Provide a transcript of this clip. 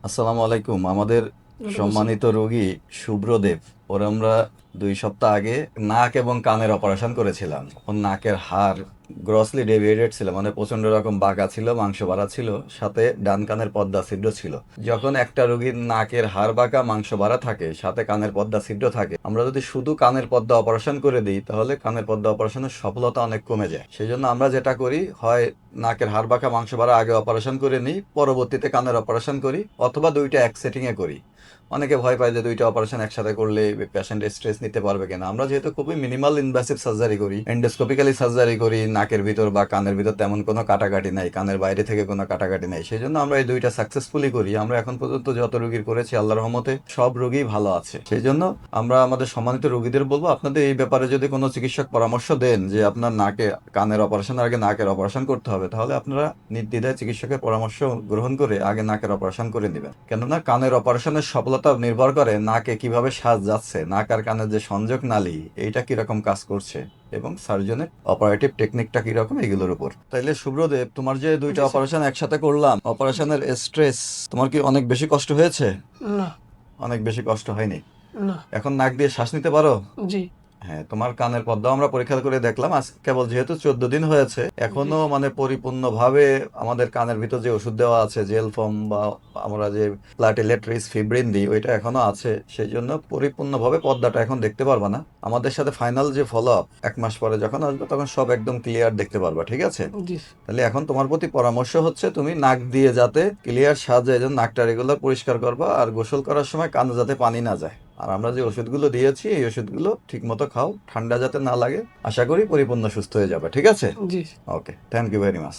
আসসালামু আলাইকুম। আমাদের ওয়ালাইকুম আসসালাম। সম্মানিত রোগী শুভ্রদেব, ওর আমরা 2 সপ্তাহ আগে নাক এবং কানের অপারেশন করেছিলাম। ওর নাকের হাড় গ্রসলি ডেভিয়েটেড ছিল, মানে প্রচন্ড রকম বাঁকা ছিল, মাংস বাড়া ছিল, সাথে ডান কানের পর্দা ছিদ্র ছিল। যখন একটা রোগীর নাকের হাড় বাঁকা, মাংস বাড়া থাকে, সাথে কানের পর্দা ছিদ্র থাকে, আমরা যদি শুধু কানের পর্দা অপারেশন করে দিই তাহলে কানের পর্দা অপারেশনের সফলতা অনেক কমে যায়। সেই জন্য আমরা যেটা করি, হয় নাকের হাড় বাঁকা মাংস বাড়া আগে অপারেশন করে নিই, পরবর্তীতে কানের অপারেশন করি, অথবা দুইটা এক সেটিংয়ে করি। অনেকে ভয় পায় যে দুইটা অপারেশন একসাথে করলে পেশেন্ট স্ট্রেস নিতে পারবে কিনা। আমরা যেহেতু খুবই মিনিমাল ইনভেসিভ সার্জারি করি, এন্ডোস্কোপিক্যালি সার্জারি করি, নাকের ভিতর বা কানের ভিতর তেমন কোনো কাটাকাটি নাই, কানের বাইরে থেকে কোনো কাটাকাটি নাই, সেই জন্য আমরা এই দুইটা সাকসেসফুলি করি। আমরা এখন পর্যন্ত যত রোগীর করেছি আল্লাহর রহমতে সব রোগী ভালো আছে। সেই জন্য আমরা আমাদের সম্মানিত রোগীদের বলবো, আপনাদের এই ব্যাপারে যদি কোনো চিকিৎসক পরামর্শ দেন যে আপনার নাকে কানের অপারেশনের আগে নাকের অপারেশন করতে হবে, তাহলে আপনারা নির্দ্বিধায় চিকিৎসকের পরামর্শ গ্রহণ করে আগে নাকের অপারেশন করে নেবেন। কেননা কানের অপারেশনের সফলতা নির্ভর করে নাকে কিভাবে শ্বাস যাচ্ছে, নাক আর কানের যে সংযোগ নালী এইটা কিরকম কাজ করছে, এবং সার্জনের অপারেটিভ টেকনিকটা কিরকম, এগুলোর উপর। তাইলে শুভ্রদেব, তোমার যে দুইটা জি স্যার। অপারেশন একসাথে করলাম, জি। অপারেশনের স্ট্রেস তোমার কি অনেক বেশি কষ্ট হয়েছে? না। অনেক বেশি কষ্ট হয়নি? না। এখন নাক দিয়ে শ্বাস নিতে পারো? জি। হ্যাঁ, তোমার কানের পর্দাও আমরা পরীক্ষা করে দেখলাম, আজ কেবল যেহেতু 14 দিন হয়েছে, জি। এখনো মানে পরিপূর্ণভাবে আমাদের কানের ভিতর যে ওষুধ দেওয়া আছে, জেল ফর্ম বা আমরা যে প্লাটিলেট রিচ ফিব্রিন দিই, ওইটা এখনো আছে। সেই জন্য পরিপূর্ণভাবে পর্দাটা এখন দেখতে পারবা না। আমাদের সাথে ফাইনাল যে ফলো আপ 1 মাস পরে যখন আসবে, তখন সব একদম ক্লিয়ার দেখতে পারবা, ঠিক আছে? জি। তাহলে এখন তোমার প্রতি পরামর্শ হচ্ছে, তুমি নাক দিয়ে যাতে ক্লিয়ার সাহায্যে যেন নাকটা রেগুলার পরিষ্কার করবা, আর গোসল করার সময় কানে যাতে পানি না যায়। আর আমরা যে ওষুধগুলো দিয়েছি এই ওষুধগুলো ঠিক মতো খাও, ঠান্ডা যাতে না লাগে। আশা করি পরিপূর্ণ সুস্থ হয়ে যাবে, ঠিক আছে? জি। ওকে, থ্যাংক ইউ ভেরি মাচ।